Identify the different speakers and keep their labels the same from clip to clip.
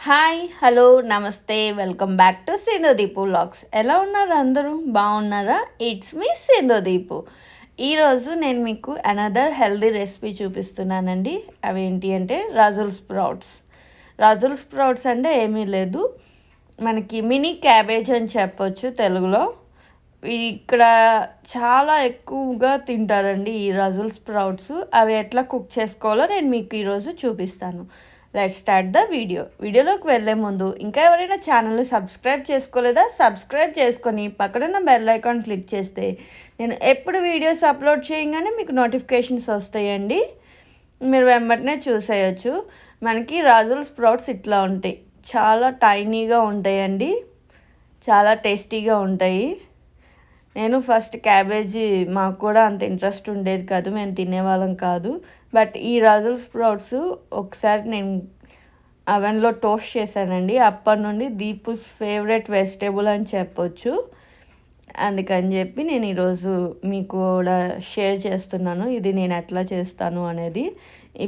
Speaker 1: Hi hello నమస్తే welcome back to Sindhudeepu vlogs. ఎలా ఉన్నారు అందరూ? బాగున్నారా? It's me Sindhudeepu. ఈరోజు నేను మీకు అనదర్ హెల్దీ రెసిపీ చూపిస్తున్నానండి. అవి ఏంటి అంటే రాజుల్ స్ప్రౌట్స్ అంటే ఏమీ లేదు, మనకి మినీ క్యాబేజ్ అని చెప్పొచ్చు తెలుగులో. ఇక్కడ చాలా ఎక్కువగా తింటారండి ఈ రాజుల్ స్ప్రౌట్స్. అవి ఎట్లా కుక్ చేసుకోవాలో నేను మీకు ఈరోజు చూపిస్తాను. లెట్స్ స్టార్ట్ ద వీడియోలోకి వెళ్ళే ముందు ఇంకా ఎవరైనా ఛానల్ని సబ్స్క్రైబ్ చేసుకోలేదా? సబ్స్క్రైబ్ చేసుకొని పక్కనున్న బెల్ ఐకాన్ క్లిక్ చేస్తే నేను ఎప్పుడు వీడియోస్ అప్లోడ్ చేయగానే మీకు నోటిఫికేషన్స్ వస్తాయండి, మీరు వెంబటనే చూసేయచ్చు. మనకి రాజుల్ స్ప్రౌట్స్ ఇట్లా ఉంటాయి, చాలా టైనీగా ఉంటాయండి, చాలా టేస్టీగా ఉంటాయి. నేను ఫస్ట్ క్యాబేజీ మాకు కూడా అంత ఇంట్రెస్ట్ ఉండేది కాదు, మేము తినేవాళ్ళం కాదు. బట్ ఈ రాజుల్ స్ప్రౌట్స్ ఒకసారి నేను అవెన్లో టోస్ట్ చేశానండి, అప్పటి నుండి దీపుస్ ఫేవరెట్ వెజిటేబుల్ అని చెప్పొచ్చు. అందుకని చెప్పి నేను ఈరోజు మీకు కూడా షేర్ చేస్తున్నాను ఇది నేను ఎట్లా చేస్తాను అనేది.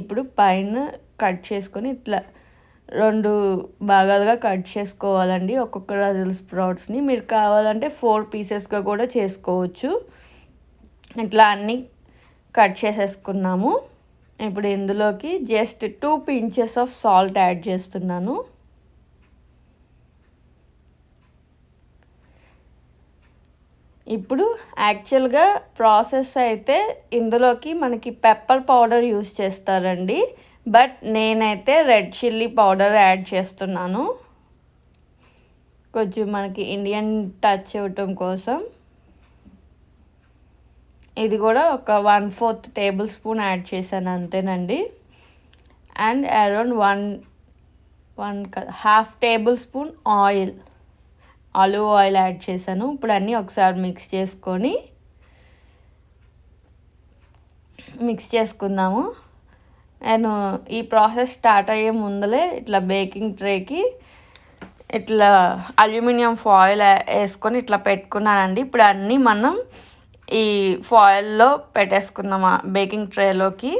Speaker 1: ఇప్పుడు పైన కట్ చేసుకొని ఇట్లా 2 భాగాలుగా కట్ చేసుకోవాలండి ఒక్కొక్క రాజుల్ స్ప్రౌట్స్ని. మీరు కావాలంటే 4 పీసెస్గా కూడా చేసుకోవచ్చు. ఇట్లా అన్నీ కట్ చేసేసుకున్నాము. ఇప్పుడు ఇందులోకి just 2 pinches of salt add చేస్తున్నాను. ఇప్పుడు యాక్చువల్గా ప్రాసెస్ అయితే ఇందులోకి మనకి పెప్పర్ పౌడర్ యూస్ చేస్తారండి, బట్ నేనైతే రెడ్ చిల్లీ పౌడర్ యాడ్ చేస్తున్నాను, కొంచెం మనకి ఇండియన్ టచ్ ఇవ్వటం కోసం. ఇది కూడా ఒక 1/4 టేబుల్ స్పూన్ యాడ్ చేశాను అంతేనండి. And around 1.5 table spoon olive oil add చేశాను. ఇప్పుడు అన్నీ ఒకసారి మిక్స్ చేసుకుందాము. నేను ఈ ప్రాసెస్ స్టార్ట్ అయ్యే ముందలే ఇట్లా బేకింగ్ ట్రేకి ఇట్లా అల్యూమినియం ఫాయిల్ వేసుకొని ఇట్లా పెట్టుకున్నానండి. ఇప్పుడు అన్నీ మనం ఈ ఫాయిల్లో పెట్టేసుకుందాం బేకింగ్ ట్రేలోకి.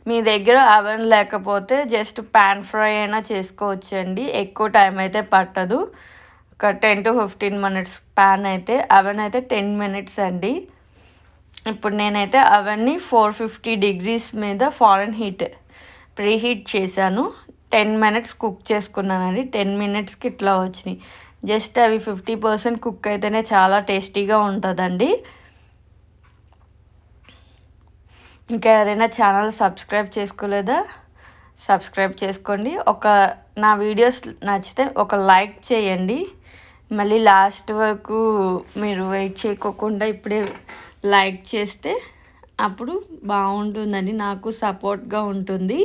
Speaker 1: మీ దగ్గర అవెన్ లేకపోతే జస్ట్ ప్యాన్ ఫ్రై అయినా చేసుకోవచ్చండి, ఎక్కువ టైం అయితే పట్టదు. ఒక 10 to 15 minutes ప్యాన్ అయితే, అవెన్ అయితే 10 minutes అండి. ఇప్పుడు నేనైతే అవన్నీ 450 degrees మీద ఫారెన్ హీట్ ప్రీహీట్ చేశాను. 10 minutes కుక్ చేసుకున్నానండి. 10 minutesకి ఇట్లా వచ్చినాయి. జస్ట్ అవి 50% కుక్ అయితేనే చాలా టేస్టీగా ఉంటుందండి. ఇంకా ఎవరైనా ఛానల్ సబ్స్క్రైబ్ చేసుకోలేదా? సబ్స్క్రైబ్ చేసుకోండి. నా వీడియోస్ నచ్చితే ఒక లైక్ చేయండి. మళ్ళీ లాస్ట్ వరకు మీరు వెయిట్ చేయకోకుండా ఇప్పుడే లైక్ చేస్తే అప్పుడు బాగుంటుందండి, నాకు సపోర్ట్గా ఉంటుంది.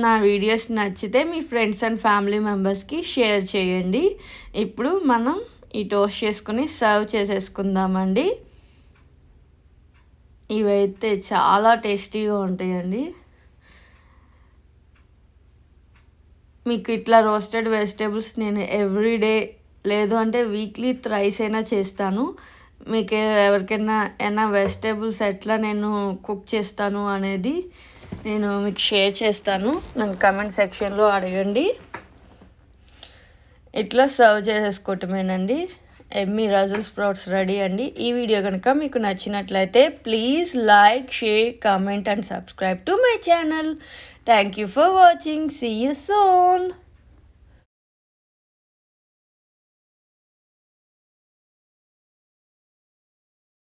Speaker 1: నా వీడియోస్ నచ్చితే మీ ఫ్రెండ్స్ అండ్ ఫ్యామిలీ మెంబర్స్కి షేర్ చేయండి. ఇప్పుడు మనం ఈ టోస్ట్ చేసుకుని సర్వ్ చేసేసుకుందామండి. ఇవైతే చాలా టేస్టీగా ఉంటాయండి. మీకు ఇట్లా రోస్టెడ్ వెజిటేబుల్స్ నేను ఎవ్రీడే లేదు అంటే వీక్లీ థ్రైస్ అయినా చేస్తాను. మీకు ఎవరికైనా వెజిటేబుల్స్ ఎట్లా నేను కుక్ చేస్తాను అనేది నేను మీకు షేర్ చేస్తాను, నన్ను కమెంట్ సెక్షన్లో అడగండి. ఇట్లా సర్వ్ చేసేసుకోవటమేనండి. ఎమ్మీ రాజుల్ స్ప్రౌట్స్ రెడీ అండి. ఈ వీడియో కనుక మీకు నచ్చినట్లయితే please like, share, comment and subscribe to my channel. Thank you for watching. See you soon.